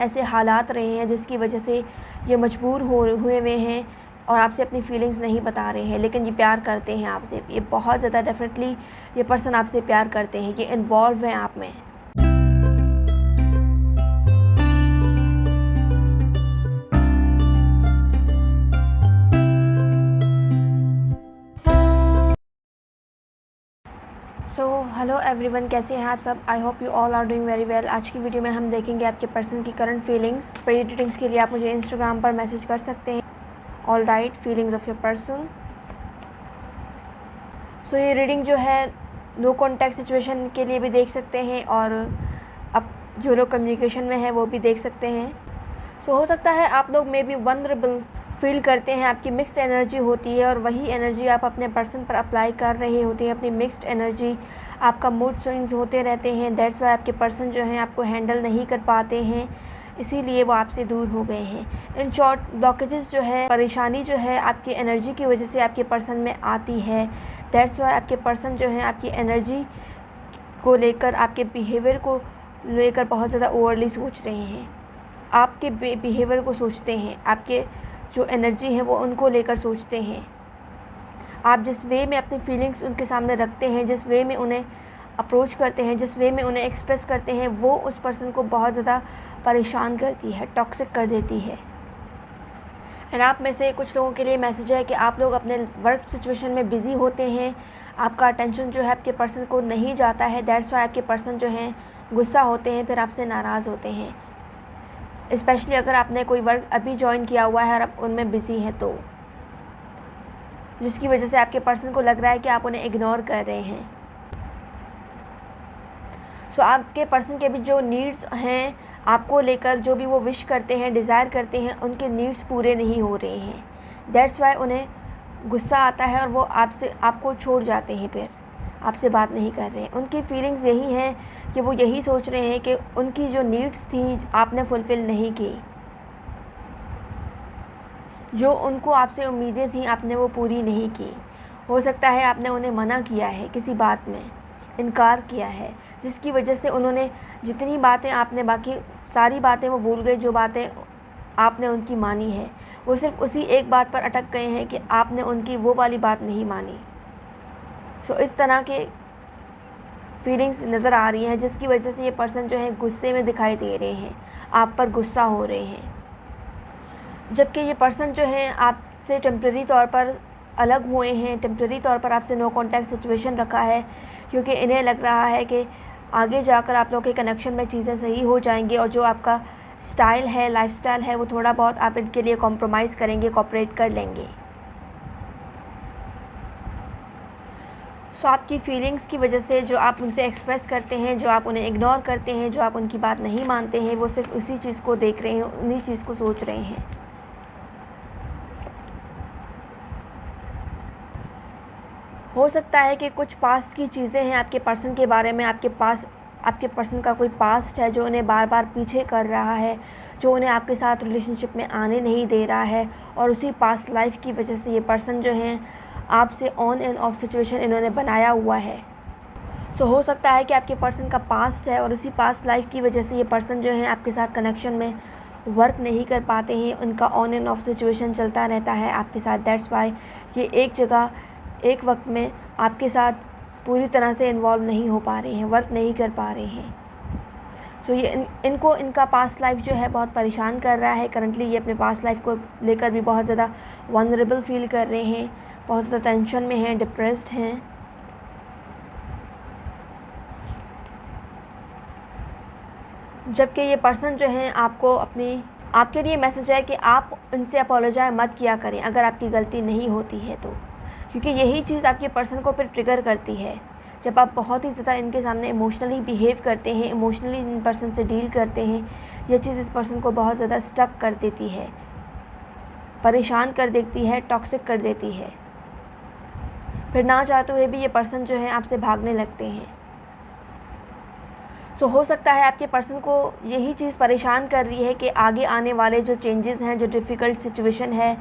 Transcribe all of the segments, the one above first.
ऐसे हालात रहे हैं जिसकी वजह से ये मजबूर हुए हुए हैं और आपसे अपनी फीलिंग्स नहीं बता रहे हैं, लेकिन ये प्यार करते हैं आपसे। ये बहुत ज़्यादा डेफिनेटली ये पर्सन आपसे प्यार करते हैं, ये इन्वॉल्व हैं आप में। सो हेलो एवरीवन, कैसे हैं आप सब? I hope you all are doing very well. आज की वीडियो में हम देखेंगे आपके पर्सन की करंट फीलिंग्स। प्री रीडिंग्स के लिए आप मुझे इंस्टाग्राम पर मैसेज कर सकते हैं। All right, feelings of your person. So ये रीडिंग जो है नो कॉन्टैक्ट सिचुएशन के लिए भी देख सकते हैं और अब जो लोग कम्युनिकेशन में है वो भी देख सकते हैं। सो हो सकता है आप लोग मे बी वनरेबल फील करते हैं, आपकी मिक्स्ड एनर्जी होती है और वही एनर्जी आप अपने पर्सन पर अप्लाई कर रहे होते हैं। अपनी मिक्स्ड एनर्जी, आपका मूड स्विंग्स होते रहते हैं। दैट्स वाई आपके पर्सन जो हैं आपको हैंडल नहीं कर पाते हैं, इसीलिए वो आपसे दूर हो गए हैं। इन शॉर्ट, ब्लॉकेजेस जो है, परेशानी जो है आपकी एनर्जी की वजह से आपके पर्सन में आती है। दैट्स वाई आपके पर्सन जो हैं आपकी एनर्जी को लेकर, आपके बिहेवियर को लेकर बहुत ज़्यादा ओवरली सोच रहे हैं। आपके बिहेवियर को सोचते हैं, आपके जो एनर्जी है वो उनको लेकर सोचते हैं। आप जिस वे में अपनी फीलिंग्स उनके सामने रखते हैं, जिस वे में उन्हें अप्रोच करते हैं, जिस वे में उन्हें एक्सप्रेस करते हैं, वो उस पर्सन को बहुत ज़्यादा परेशान करती है, टॉक्सिक कर देती है। एंड आप में से कुछ लोगों के लिए मैसेज है कि आप लोग अपने वर्क सिचुएशन में बिज़ी होते हैं, आपका अटेंशन जो है आपके पर्सन को नहीं जाता है। दैट्स वाई आपके पर्सन जो हैं गुस्सा होते हैं, फिर आपसे नाराज़ होते हैं। स्पेशली अगर आपने कोई वर्क अभी ज्वाइन किया हुआ है और आप उनमें बिज़ी हैं, तो जिसकी वजह से आपके पर्सन को लग रहा है कि आप उन्हें इग्नोर कर रहे हैं। सो आपके पर्सन के भी जो नीड्स हैं आपको लेकर, जो भी वो विश करते हैं, डिज़ायर करते हैं, उनके नीड्स पूरे नहीं हो रहे हैं। दैट्स वाई उन्हें गुस्सा आता है और वो आपको छोड़ जाते हैं, फिर आपसे बात नहीं कर रहे हैं। उनकी फीलिंग्स यही हैं कि वो यही सोच रहे हैं कि उनकी जो नीड्स थी आपने फुलफ़िल नहीं की, जो उनको आपसे उम्मीदें थी आपने वो पूरी नहीं की। हो सकता है आपने उन्हें मना किया है, किसी बात में इनकार किया है, जिसकी वजह से उन्होंने जितनी बातें आपने, बाकी सारी बातें वो भूल गए, जो बातें आपने उनकी मानी है। वो सिर्फ उसी एक बात पर अटक गए हैं कि आपने उनकी वो वाली बात नहीं मानी। सो इस तरह के फीलिंग्स नज़र आ रही हैं, जिसकी वजह से ये पर्सन जो है गुस्से में दिखाई दे रहे हैं, आप पर गुस्सा हो रहे हैं। जबकि ये पर्सन जो है आपसे टेम्प्रेरी तौर पर अलग हुए हैं, टेम्प्रेरी तौर पर आपसे नो कॉन्टैक्ट सिचुएशन रखा है, क्योंकि इन्हें लग रहा है कि आगे जाकर आप लोगों के कनेक्शन में चीज़ें सही हो जाएंगी और जो आपका स्टाइल है, लाइफस्टाइल है, वो थोड़ा बहुत आप इनके लिए कॉम्प्रोमाइज़ करेंगे, कोऑपरेट कर लेंगे। सो आपकी फीलिंग्स की वजह से जो आप उनसे एक्सप्रेस करते हैं, जो आप उन्हें इग्नोर करते हैं, जो आप उनकी बात नहीं मानते हैं, वो सिर्फ उसी चीज़ को देख रहे हैं, उन्हीं चीज़ को सोच रहे हैं। हो सकता है कि कुछ पास्ट की चीज़ें हैं आपके पर्सन के बारे में, आपके पर्सन का कोई पास्ट है जो उन्हें बार बार पीछे कर रहा है, जो उन्हें आपके साथ रिलेशनशिप में आने नहीं दे रहा है, और उसी पास्ट लाइफ की वजह से ये पर्सन जो हैं आपसे ऑन एंड ऑफ सिचुएशन इन्होंने बनाया हुआ है। सो हो सकता है कि आपके पर्सन का पास्ट है और उसी पास्ट लाइफ की वजह से ये पर्सन जो है आपके साथ कनेक्शन में वर्क नहीं कर पाते हैं, उनका ऑन एंड ऑफ सिचुएशन चलता रहता है आपके साथ। दैट्स वाई ये एक जगह एक वक्त में आपके साथ पूरी तरह से इन्वॉल्व नहीं हो पा रहे हैं, वर्क नहीं कर पा रहे हैं। सो ये इनको इनका पास्ट लाइफ जो है बहुत परेशान कर रहा है। करंटली ये अपने पास्ट लाइफ को लेकर भी बहुत ज़्यादा वनरेबल फील कर रहे हैं, बहुत ज़्यादा टेंशन में हैं, डिप्रेस्ड हैं। जबकि ये पर्सन जो है आपके लिए मैसेज है कि आप इनसे अपोलोजाइज मत किया करें अगर आपकी गलती नहीं होती है तो, क्योंकि यही चीज़ आपके पर्सन को फिर ट्रिगर करती है। जब आप बहुत ही ज़्यादा इनके सामने इमोशनली बिहेव करते हैं, इमोशनली इन पर्सन से डील करते हैं, यह चीज़ इस पर्सन को बहुत ज़्यादा स्टक कर देती है, परेशान कर देती है, टॉक्सिक कर देती है। फिर ना चाहते हुए भी ये पर्सन जो है आपसे भागने लगते हैं। सो हो सकता है आपके पर्सन को यही चीज़ परेशान कर रही है कि आगे आने वाले जो चेंजेस हैं, जो डिफ़िकल्ट सिचुएशन है,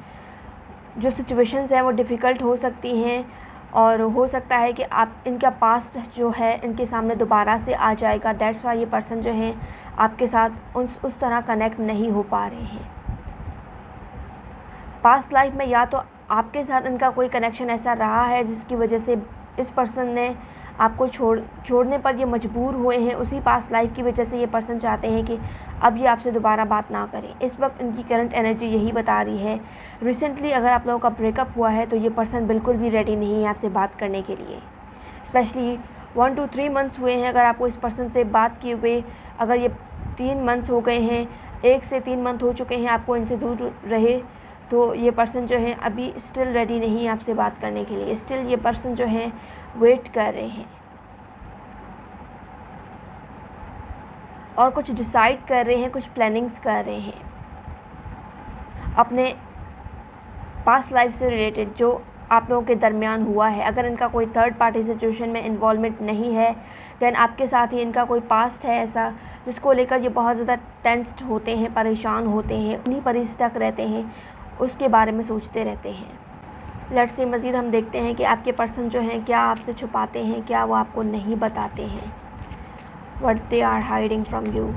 जो सिचुएशंस हैं वो डिफ़िकल्ट हो सकती हैं, और हो सकता है कि आप इनका पास्ट जो है इनके सामने दोबारा से आ जाएगा। दैट्स वाई ये पर्सन जो हैं आपके साथ उस तरह कनेक्ट नहीं हो पा रहे हैं। पास्ट लाइफ में या तो आपके साथ इनका कोई कनेक्शन ऐसा रहा है जिसकी वजह से इस पर्सन ने आपको छोड़ने पर ये मजबूर हुए हैं। उसी पास्ट लाइफ की वजह से ये पर्सन चाहते हैं कि अब ये आपसे दोबारा बात ना करें। इस वक्त इनकी करंट एनर्जी यही बता रही है। रिसेंटली अगर आप लोगों का ब्रेकअप हुआ है तो ये पर्सन बिल्कुल भी रेडी नहीं है आपसे बात करने के लिए। स्पेशली 1 to 3 मंथ्स हुए हैं अगर आपको इस पर्सन से बात किए हुए, अगर ये 3 मंथ्स हो गए हैं, 1 से 3 मंथ हो चुके हैं आपको इनसे दूर रहे, तो ये पर्सन जो है अभी स्टिल रेडी नहीं है आपसे बात करने के लिए। स्टिल ये पर्सन जो है वेट कर रहे हैं और कुछ डिसाइड कर रहे हैं, कुछ प्लानिंग्स कर रहे हैं अपने पास्ट लाइफ से रिलेटेड जो आप लोगों के दरमियान हुआ है। अगर इनका कोई थर्ड पार्टी सिचुएशन में इन्वॉल्वमेंट नहीं है, देन आपके साथ ही इनका कोई पास्ट है ऐसा जिसको लेकर ये बहुत ज़्यादा टेंस्ड होते हैं, परेशान होते हैं, उन्हीं पर ही स्टक रहते हैं, उसके बारे में सोचते रहते हैं। लेट्स सी मज़ीद हम देखते हैं कि आपके पर्सन जो हैं क्या आपसे छुपाते हैं, क्या वो आपको नहीं बताते हैं। What they are hiding from you.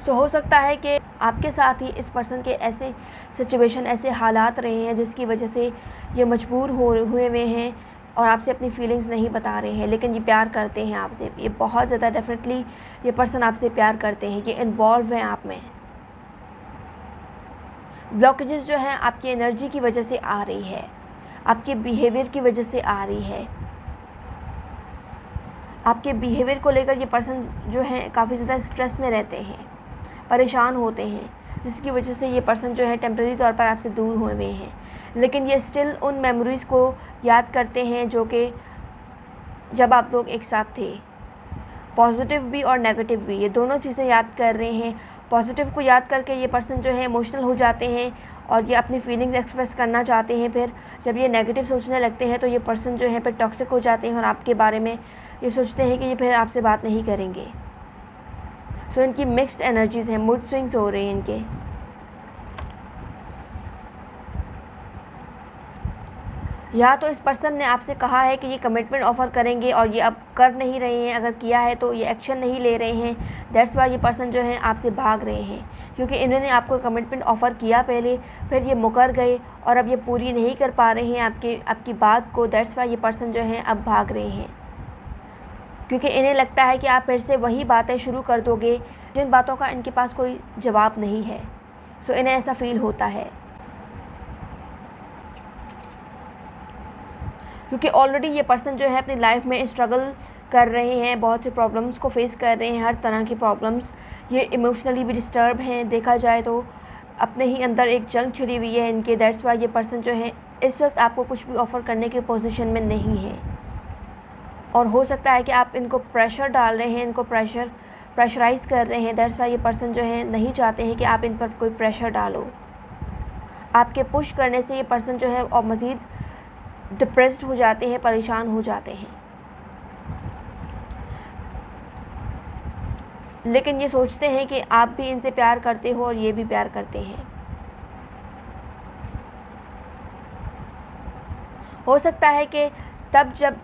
So हो सकता है कि आपके साथ ही इस पर्सन के ऐसे सिचुएशन, ऐसे हालात रहे हैं जिसकी वजह से ये मजबूर हुए हैं और आपसे अपनी फीलिंग्स नहीं बता रहे हैं, लेकिन ये प्यार करते हैं आपसे। ये बहुत ज़्यादा डेफिनेटली ये पर्सन आपसे प्यार करते हैं, ये इन्वॉल्व हैं आप में। ब्लॉकेजेस जो हैं आपकी एनर्जी की वजह से आ रही है, आपके बिहेवियर की वजह से आ रही है। आपके बिहेवियर को लेकर ये पर्सन जो है काफ़ी ज़्यादा स्ट्रेस में रहते हैं, परेशान होते हैं, जिसकी वजह से ये पर्सन जो है टेम्परेरी तौर पर आपसे दूर हुए हुए हैं। लेकिन ये स्टिल उन मेमोरीज़ को याद करते हैं जो कि जब आप लोग एक साथ थे। पॉजिटिव भी और नेगेटिव भी, ये दोनों चीज़ें याद कर रहे हैं। पॉजिटिव को याद करके ये पर्सन जो है इमोशनल हो जाते हैं और ये अपनी फीलिंग्स एक्सप्रेस करना चाहते हैं। फिर जब ये नेगेटिव सोचने लगते हैं तो ये पर्सन जो है फिर टॉक्सिक हो जाते हैं और आपके बारे में ये सोचते हैं कि ये फिर आपसे बात नहीं करेंगे। सो इनकी मिक्स्ड एनर्जीज़ हैं, मूड स्विंग्स हो रहे हैं इनके। या तो इस पर्सन ने आपसे कहा है कि ये कमिटमेंट ऑफ़र करेंगे और ये अब कर नहीं रहे हैं, अगर किया है तो ये एक्शन नहीं ले रहे हैं। दैट्स वाई ये पर्सन जो है आपसे भाग रहे हैं, क्योंकि इन्होंने आपको कमिटमेंट ऑफ़र किया पहले, फिर ये मुकर गए और अब ये पूरी नहीं कर पा रहे हैं आपकी बात को। दैट्स वाई ये पर्सन जो है अब भाग रहे हैं, क्योंकि इन्हें लगता है कि आप फिर से वही बातें शुरू कर दोगे जिन बातों का इनके पास कोई जवाब नहीं है। सो इन्हें ऐसा फ़ील होता है, क्योंकि ऑलरेडी ये पर्सन जो है अपनी लाइफ में स्ट्रगल कर रहे हैं, बहुत से प्रॉब्लम्स को फेस कर रहे हैं, हर तरह की प्रॉब्लम्स। ये इमोशनली भी डिस्टर्ब हैं, देखा जाए तो अपने ही अंदर एक जंग छिड़ी हुई है इनके। दैट्स वाई ये पर्सन जो है इस वक्त आपको कुछ भी ऑफ़र करने की पोजीशन में नहीं है। और हो सकता है कि आप इनको प्रेशर डाल रहे हैं, इनको प्रेशराइज़ कर रहे हैं। दैट्स वाई ये पर्सन जो है नहीं चाहते हैं कि आप इन पर कोई प्रेशर डालो। आपके पुश करने से ये पर्सन जो है और मज़ीद डिप्रेस्ड हो जाते हैं, परेशान हो जाते हैं। लेकिन ये सोचते हैं कि आप भी इनसे प्यार करते हो और ये भी प्यार करते हैं। हो सकता है कि तब जब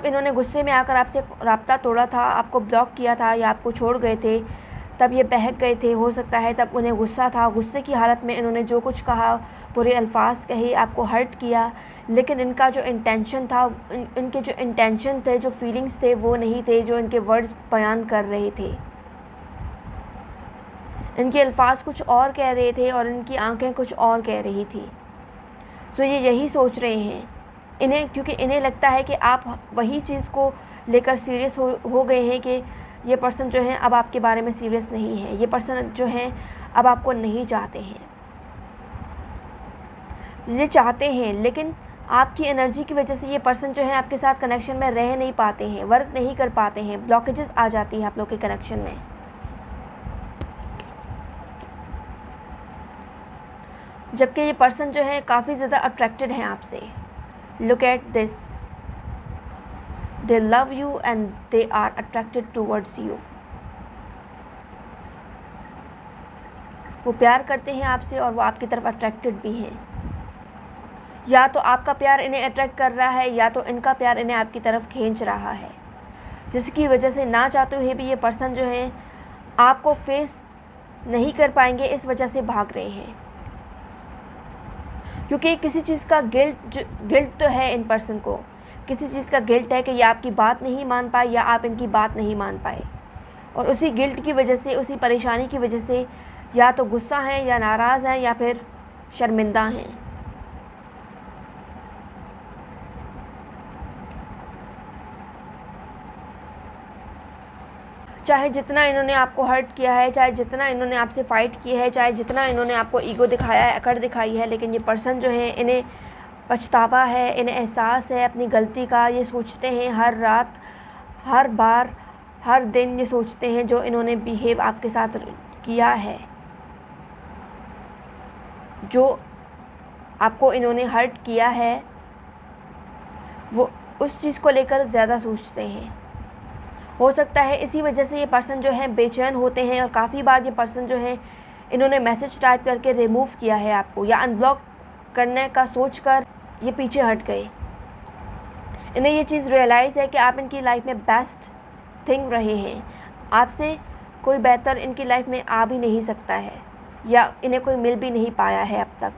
इन्होंने गुस्से में आकर आपसे राब्ता तोड़ा था, आपको ब्लॉक किया था या आपको छोड़ गए थे, तब ये बहक गए थे। हो सकता है तब उन्हें गुस्सा था, गुस्से की हालत में इन्होंने जो कुछ कहा, बुरे अल्फाज कहे, आपको हर्ट किया। लेकिन इनका जो इंटेंशन था, इनके जो इंटेंशन थे, जो फीलिंग्स थे, वो नहीं थे जो इनके वर्ड्स बयान कर रहे थे। इनके अल्फाज कुछ और कह रहे थे और इनकी आंखें कुछ और कह रही थी। सो ये यही सोच रहे हैं क्योंकि इन्हें लगता है कि आप वही चीज़ को लेकर सीरियस हो गए हैं कि ये पर्सन जो है अब आपके बारे में सीरियस नहीं है। ये पर्सन जो है अब आपको नहीं चाहते हैं। ये चाहते हैं लेकिन आपकी एनर्जी की वजह से ये पर्सन जो है आपके साथ कनेक्शन में रह नहीं पाते हैं, वर्क नहीं कर पाते हैं, ब्लॉकेजेस आ जाती हैं आप लोग के कनेक्शन में। जबकि ये पर्सन जो है काफ़ी ज़्यादा अट्रैक्टेड हैं आपसे। Look at this, they love you and they are attracted towards you. वो प्यार करते हैं आपसे और वो आपकी तरफ अट्रैक्टेड भी हैं। या तो आपका प्यार इन्हें अट्रैक्ट कर रहा है या तो इनका प्यार इन्हें आपकी तरफ खींच रहा है, जिसकी वजह से ना चाहते हुए भी ये पर्सन जो है आपको फेस नहीं कर पाएंगे, इस वजह से भाग रहे हैं। क्योंकि किसी चीज़ का गिल्ट तो है इन पर्सन को, किसी चीज़ का गिल्ट है कि ये आपकी बात नहीं मान पाए या आप इनकी बात नहीं मान पाए, और उसी गिल्ट की वजह से, उसी परेशानी की वजह से या तो गुस्सा हैं या नाराज़ हैं या फिर शर्मिंदा हैं। चाहे जितना इन्होंने आपको हर्ट किया है, चाहे जितना इन्होंने आपसे फ़ाइट किया है, चाहे जितना इन्होंने आपको ईगो दिखाया है, अकड़ दिखाई है, लेकिन ये पर्सन जो है इन्हें पछतावा है, इन्हें एहसास है अपनी गलती का। ये सोचते हैं हर रात, हर बार, हर दिन ये सोचते हैं जो इन्होंने बिहेव आपके साथ किया है, जो आपको इन्होंने हर्ट किया है, वो उस चीज़ को लेकर ज़्यादा सोचते हैं। हो सकता है इसी वजह से ये पर्सन जो है बेचैन होते हैं, और काफ़ी बार ये पर्सन जो है इन्होंने मैसेज टाइप करके रिमूव किया है आपको, या अनब्लॉक करने का सोचकर ये पीछे हट गए। इन्हें ये चीज़ रियलाइज़ है कि आप इनकी लाइफ में बेस्ट थिंग रहे हैं, आपसे कोई बेहतर इनकी लाइफ में आ भी नहीं सकता है, या इन्हें कोई मिल भी नहीं पाया है अब तक।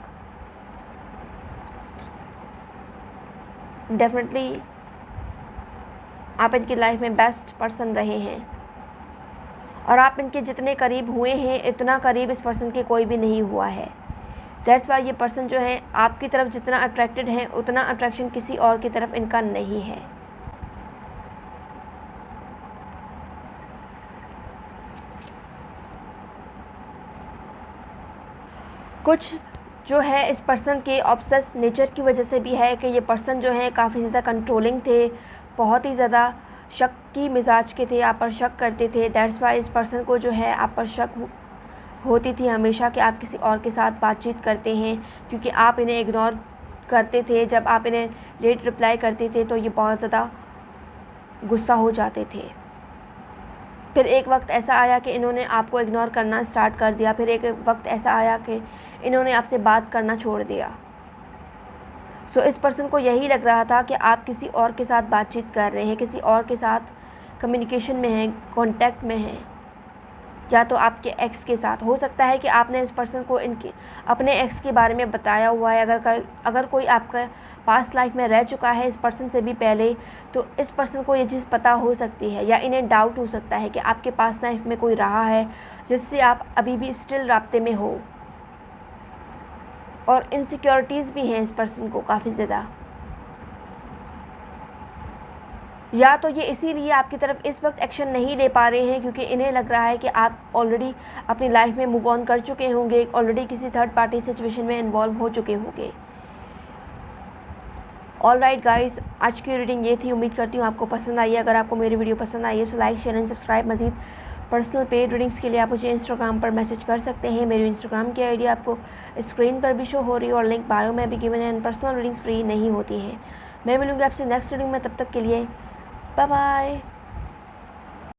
डेफिनेटली आप इनकी लाइफ में बेस्ट पर्सन रहे हैं, और आप इनके जितने करीब हुए हैं इतना करीब इस पर्सन के कोई भी नहीं हुआ है। दैट्स वाई ये पर्सन जो है आपकी तरफ जितना अट्रैक्टेड है उतना अट्रैक्शन किसी और की तरफ इनका नहीं है। कुछ जो है इस पर्सन के ऑब्सेस नेचर की वजह से भी है कि ये पर्सन जो है काफ़ी ज़्यादा कंट्रोलिंग थे, बहुत ही ज़्यादा शक की मिजाज के थे, आप पर शक करते थे। दैट्स वाई इस पर्सन को जो है आप पर शक होती थी हमेशा कि आप किसी और के साथ बातचीत करते हैं, क्योंकि आप इन्हें इग्नोर करते थे। जब आप इन्हें लेट रिप्लाई करते थे तो ये बहुत ज़्यादा गुस्सा हो जाते थे। फिर एक वक्त ऐसा आया कि इन्होंने आपको इग्नोर करना स्टार्ट कर दिया, फिर एक वक्त ऐसा आया कि इन्होंने आपसे बात करना छोड़ दिया। सो इस पर्सन को यही लग रहा था कि आप किसी और के साथ बातचीत कर रहे हैं, किसी और के साथ कम्युनिकेशन में हैं, कांटेक्ट में हैं, या तो आपके एक्स के साथ। हो सकता है कि आपने इस पर्सन को इनके अपने एक्स के बारे में बताया हुआ है। अगर कोई आपका पास्ट लाइफ में रह चुका है इस पर्सन से भी पहले, तो इस पर्सन को ये चीज़ पता हो सकती है, या इन्हें डाउट हो सकता है कि आपके पास्ट लाइफ में कोई रहा है जिससे आप अभी भी स्टिल राब्ते में हो। और इनसिक्योरिटीज़ भी हैं इस पर्सन को काफ़ी ज़्यादा, या तो ये इसीलिए आपकी तरफ इस वक्त एक्शन नहीं ले पा रहे हैं क्योंकि इन्हें लग रहा है कि आप ऑलरेडी अपनी लाइफ में मूव ऑन कर चुके होंगे, ऑलरेडी किसी थर्ड पार्टी सिचुएशन में इन्वॉल्व हो चुके होंगे। ऑल राइट गाइस, आज की रीडिंग ये थी। उम्मीद करती हूँ आपको पसंद आई है। अगर आपको मेरी वीडियो पसंद आई है तो लाइक, शेयर एंड सब्सक्राइब। मज़ीद पर्सनल पेड रीडिंग्स के लिए आप मुझे इंस्टाग्राम पर मैसेज कर सकते हैं। मेरी इंस्टाग्राम की आईडी आपको स्क्रीन पर भी शो हो रही है और लिंक बायो में भी गिवन है। पर्सनल रीडिंग्स फ्री नहीं होती हैं। मैं मिलूँगी आपसे नेक्स्ट रीडिंग में, तब तक के लिए बाय बाय।